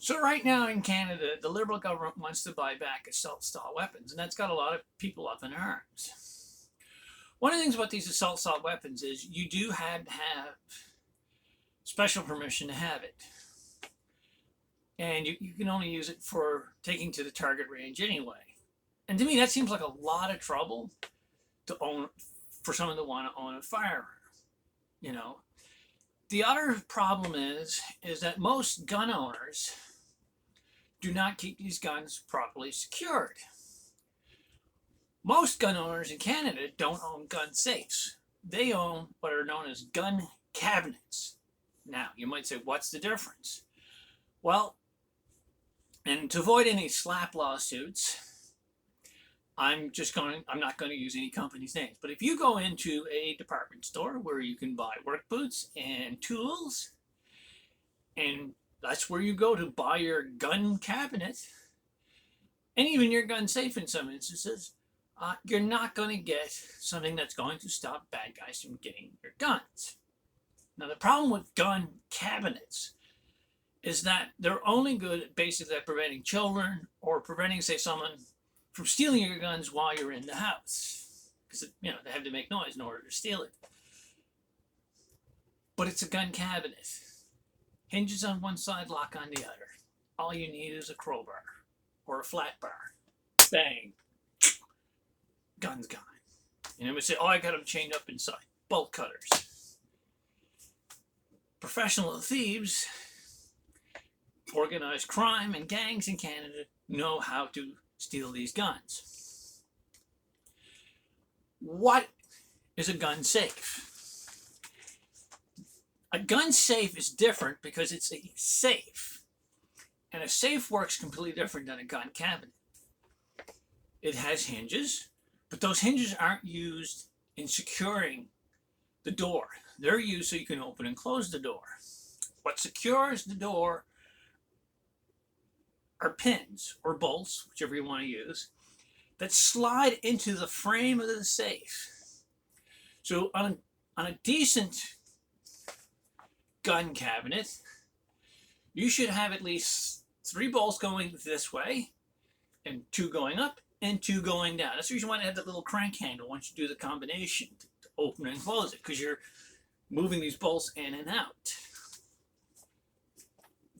So right now in Canada, the Liberal government wants to buy back assault-style weapons, and that's got a lot of people up in arms. One of the things about these assault-style weapons is you do have to have special permission to have it. And you can only use it for taking to the target range anyway. And to me, that seems like a lot of trouble to own for someone to want to own a firearm. You know, the other problem is that most gun owners do not keep these guns properly secured. Most gun owners in Canada don't own gun safes. They own what are known as gun cabinets. Now, you might say, what's the difference? Well, and to avoid any slap lawsuits, I'm not going to use any company's names. But if you go into a department store where you can buy work boots and tools, and that's where you go to buy your gun cabinet, and even your gun safe in some instances, you're not going to get something that's going to stop bad guys from getting your guns. Now, the problem with gun cabinets is that they're only good basically at preventing children or preventing, say, someone from stealing your guns while you're in the house. Because, they have to make noise in order to steal it. But it's a gun cabinet. Hinges on one side, lock on the other. All you need is a crowbar or a flat bar. Bang. Gun's gone. And they would say, oh, I got them chained up inside. Bolt cutters. Professional thieves, organized crime, and gangs in Canada know how to steal these guns. What is a gun safe? A gun safe is different because it's a safe. And a safe works completely different than a gun cabinet. It has hinges, but those hinges aren't used in securing the door. They're used so you can open and close the door. What secures the door are pins or bolts, whichever you want to use, that slide into the frame of the safe. So on a decent gun cabinet, you should have at least 3 bolts going this way, and 2 going up, and 2 going down. That's the reason why they have that little crank handle once you do the combination to open and close it, because you're moving these bolts in and out.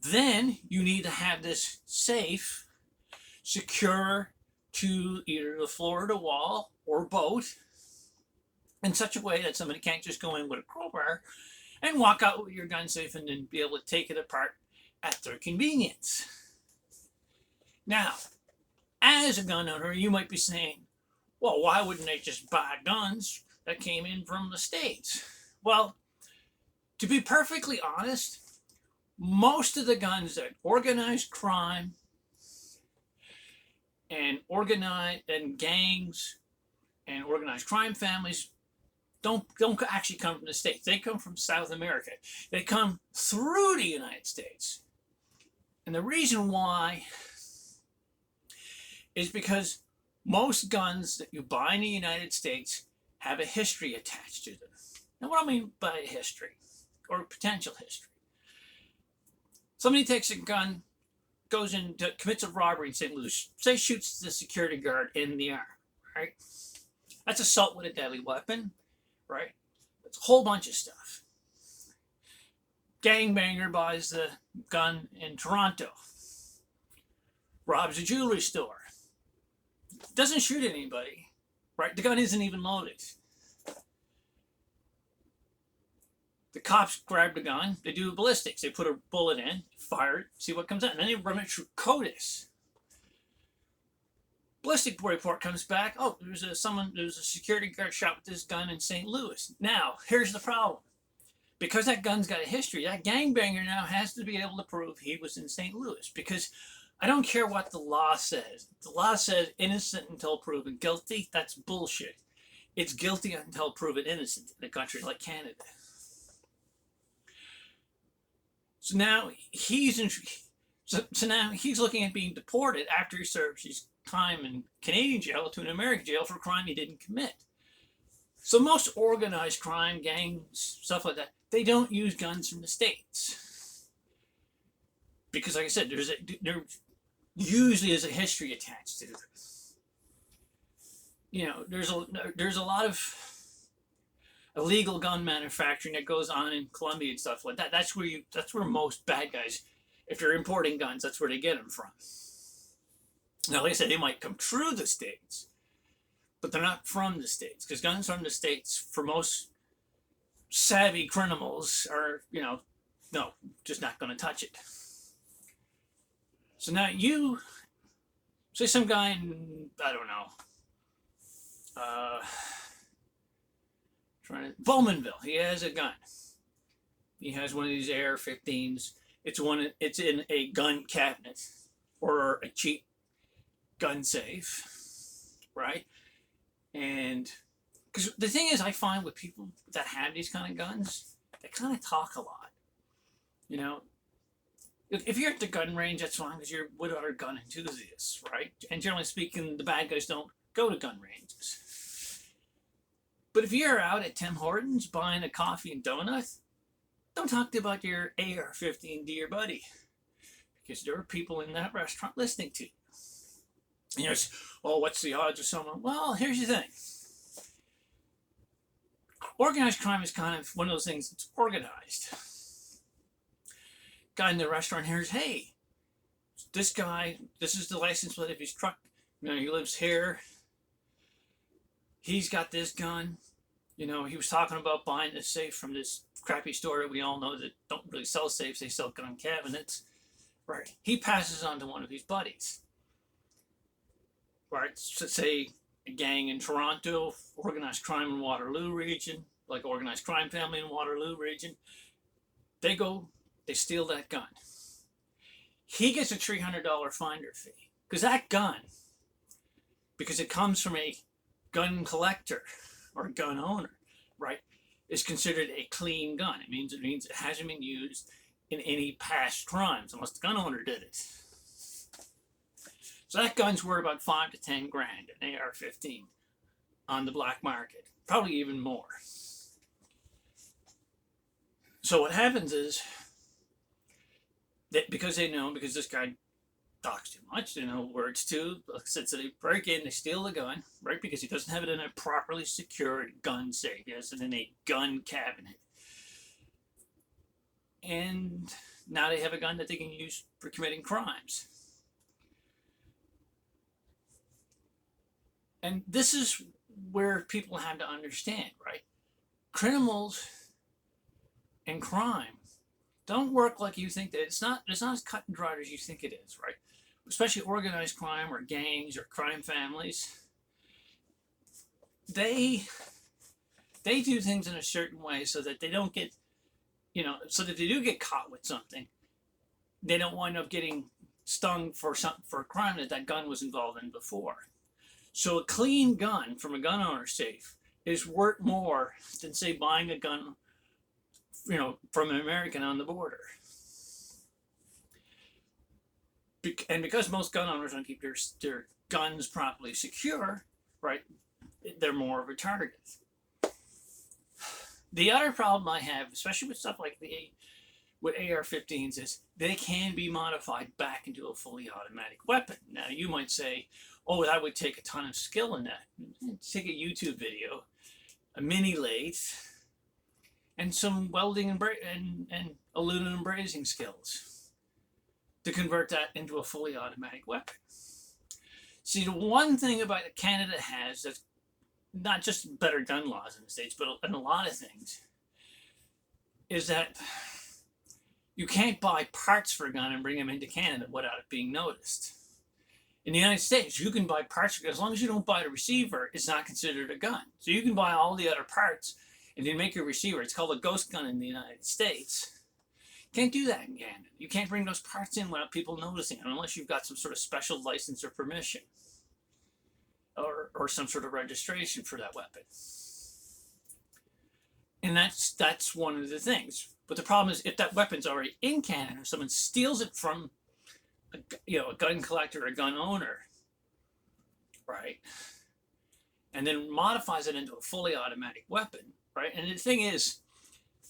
Then you need to have this safe secure to either the floor of the wall or both in such a way that somebody can't just go in with a crowbar and walk out with your gun safe and then be able to take it apart at their convenience. Now, as a gun owner, you might be saying, well, why wouldn't they just buy guns that came in from the States? Well, to be perfectly honest, most of the guns that organized crime and gangs and organized crime families don't actually come from the States. They come from South America. They come through the United States. And the reason why is because most guns that you buy in the United States have a history attached to them. Now, what do I mean by history or potential history? Somebody takes a gun, goes in, commits a robbery in St. Louis, say shoots the security guard in the arm, right? That's assault with a deadly weapon, right? That's a whole bunch of stuff. Gangbanger buys the gun in Toronto, robs a jewelry store, doesn't shoot anybody, right? The gun isn't even loaded. The cops grab the gun, they do ballistics, they put a bullet in, fire it, see what comes out, and then they run it through CODIS. Ballistic report comes back, oh, there's a security guard shot with this gun in St. Louis. Now, here's the problem. Because that gun's got a history, that gangbanger now has to be able to prove he was in St. Louis. Because I don't care what the law says. The law says innocent until proven guilty. That's bullshit. It's guilty until proven innocent in a country like Canada. So now he's looking at being deported after he serves his time in Canadian jail to an American jail for a crime he didn't commit. So most organized crime, gangs, stuff like that, they don't use guns from the States because, like I said, there usually is a history attached to this. There's a lot of illegal gun manufacturing that goes on in Colombia and stuff like that. That's where most bad guys, if they're importing guns, that's where they get them from. Now, like I said, they might come through the States, but they're not from the States, because guns from the States, for most savvy criminals, are, no, just not going to touch it. So now you, say some guy in, I don't know, Bowmanville, he has a gun. He has one of these AR-15s. It's in a gun cabinet or a cheap gun safe, right? And because the thing is, I find with people that have these kind of guns, they kind of talk a lot. If you're at the gun range, that's fine, because you're with other gun enthusiasts, right? And generally speaking, the bad guys don't go to gun ranges. But if you're out at Tim Hortons buying a coffee and donut, don't talk about your AR-15 to your buddy, because there are people in that restaurant listening to you. What's the odds of someone? Well, here's the thing. Organized crime is kind of one of those things that's organized. Guy in the restaurant hears, hey, this guy, this is the license plate of his truck. He lives here. He's got this gun. He was talking about buying this safe from this crappy store that we all know that don't really sell safes. They sell gun cabinets. Right. He passes on to one of his buddies. Right. So say a gang in Toronto, organized crime in Waterloo region, like organized crime family in Waterloo region. They steal that gun. He gets a $300 finder fee, because that gun, because it comes from a gun collector or a gun owner, right, is considered a clean gun. It means it hasn't been used in any past crimes, unless the gun owner did it. So that gun's worth about $5 to $10 grand, an AR-15, on the black market, probably even more. So what happens is that because this guy talks too much, they know words too, so they break in, they steal the gun, right, because he doesn't have it in a properly secured gun safe. He has it in a gun cabinet. And now they have a gun that they can use for committing crimes. And this is where people have to understand, right? Criminals and crime don't work like you think that. It's not as cut and dried as you think it is, right? Especially organized crime or gangs or crime families. They do things in a certain way so that they don't get, so that they do get caught with something, they don't wind up getting stung for a crime that gun was involved in before. So a clean gun from a gun owner safe is worth more than, say, buying a gun, from an American on the border. And because most gun owners don't keep their guns properly secure, right, they're more of a target. The other problem I have, especially with stuff like with AR-15s, is they can be modified back into a fully automatic weapon. Now, you might say, oh, that would take a ton of skill in that. Take a YouTube video, a mini lathe, and some welding and aluminum brazing skills to convert that into a fully automatic weapon. See, the one thing about Canada has that's not just better gun laws in the States, but in a lot of things, is that you can't buy parts for a gun and bring them into Canada without it being noticed. In the United States, you can buy parts, as long as you don't buy the receiver, it's not considered a gun. So you can buy all the other parts and then make a receiver. It's called a ghost gun in the United States. Can't do that in Canada. You can't bring those parts in without people noticing it, unless you've got some sort of special license or permission, or some sort of registration for that weapon. And that's one of the things. But the problem is, if that weapon's already in Canada, someone steals it from a gun collector or a gun owner, right, and then modifies it into a fully automatic weapon, right? And the thing is,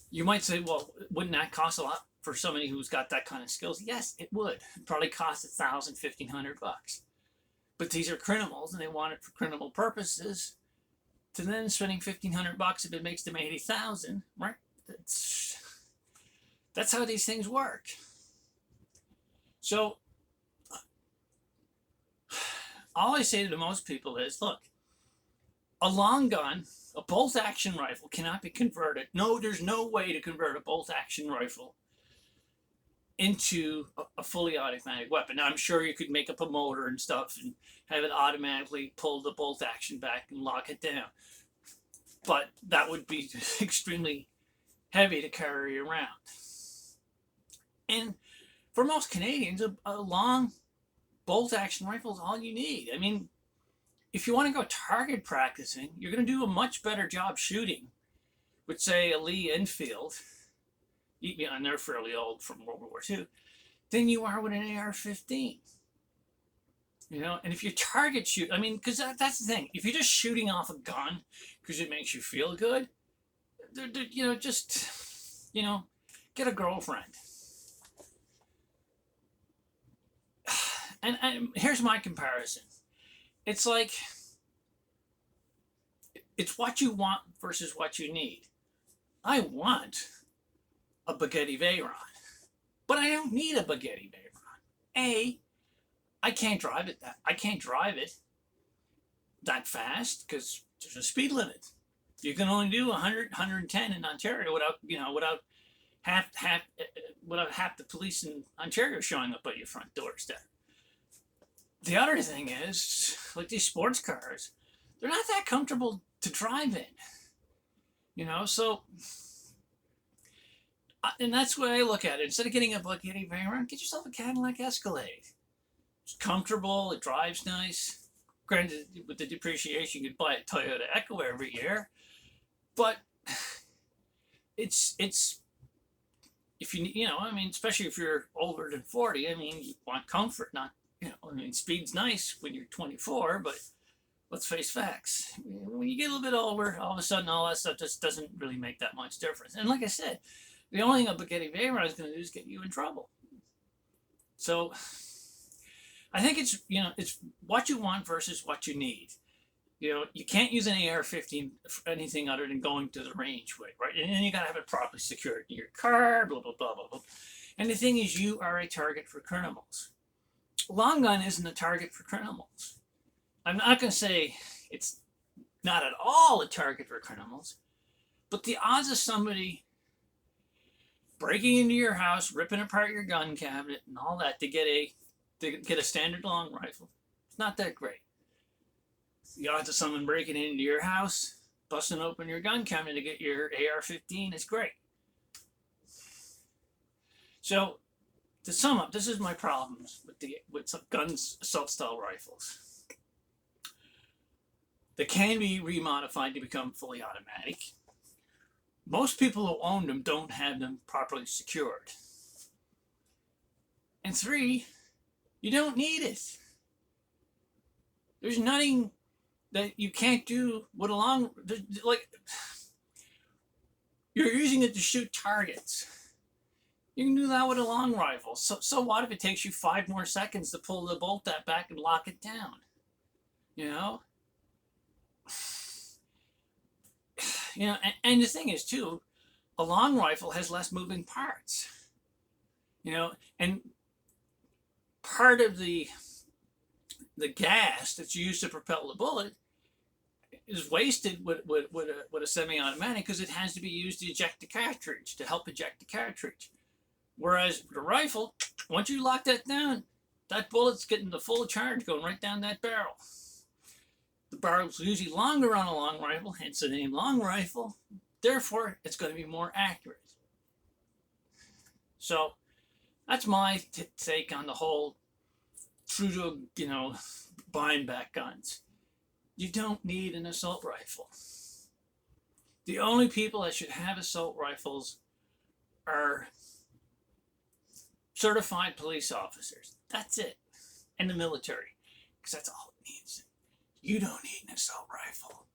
you might say, well, wouldn't that cost a lot for somebody who's got that kind of skills? Yes, it would. It'd probably cost $1,000, $1,500. But these are criminals, and they want it for criminal purposes. To then spending $1,500 if it makes them 80,000, right? That's how these things work. So all I say to most people is, look, a long gun, a bolt-action rifle cannot be converted. No, there's no way to convert a bolt-action rifle into a fully automatic weapon. Now, I'm sure you could make up a motor and stuff and have it automatically pull the bolt action back and lock it down. But that would be extremely heavy to carry around. And for most Canadians, a long bolt action rifle is all you need. I mean, if you want to go target practicing, you're going to do a much better job shooting with, say, a Lee Enfield, and they're fairly old from World War II, than you are with an AR-15. You know, and if you target shoot, I mean, because that's the thing. If you're just shooting off a gun because it makes you feel good, you know, just, you know, get a girlfriend. And here's my comparison. It's like, it's what you want versus what you need. I want a Bugatti Veyron, but I don't need a Bugatti Veyron. I can't drive it that fast because there's a speed limit. You can only do 100, 110 in Ontario without half the police in Ontario showing up at your front doorstep. The other thing is, like these sports cars, they're not that comfortable to drive in. You know, so, and that's the way I look at it. Instead of getting a Bugatti Veyron, get yourself a Cadillac Escalade. It's comfortable, it drives nice. Granted, with the depreciation, you could buy a Toyota Echo every year. But it's if you know, I mean, especially if you're older than 40, I mean, you want comfort, not, you know, I mean, speed's nice when you're 24, but let's face facts. When you get a little bit older, all of a sudden, all that stuff just doesn't really make that much difference. And like I said, the only thing a Bugatti Veyron is going to do is get you in trouble. So I think it's, you know, it's what you want versus what you need. You know, you can't use an AR-15 for anything other than going to the range with, right? And then you got to have it properly secured in your car, blah, blah, blah, blah, blah. And the thing is, you are a target for criminals. Long gun isn't a target for criminals. I'm not going to say it's not at all a target for criminals, but the odds of somebody breaking into your house, ripping apart your gun cabinet and all that to get a standard long rifle, it's not that great. The odds of someone breaking into your house, busting open your gun cabinet to get your AR-15 is great. So, to sum up, this is my problems with some guns, assault-style rifles. They can be remodified to become fully automatic. Most people who own them don't have them properly secured. And 3, you don't need it. There's nothing that you can't do with a long, like, you're using it to shoot targets. You can do that with a long rifle. So what if it takes you 5 more seconds to pull the bolt that back and lock it down? You know? You know, and the thing is too, a long rifle has less moving parts. You know, and part of the gas that's used to propel the bullet is wasted with a semi-automatic because it has to be used to eject the cartridge, to help eject the cartridge. Whereas with a rifle, once you lock that down, that bullet's getting the full charge going right down that barrel. The barrel's usually longer on a long rifle, hence the name long rifle. Therefore, it's going to be more accurate. So that's my take on the whole Trudeau, you know, buying back guns. You don't need an assault rifle. The only people that should have assault rifles are certified police officers. That's it. And the military. Because that's all it needs. You don't need an assault rifle.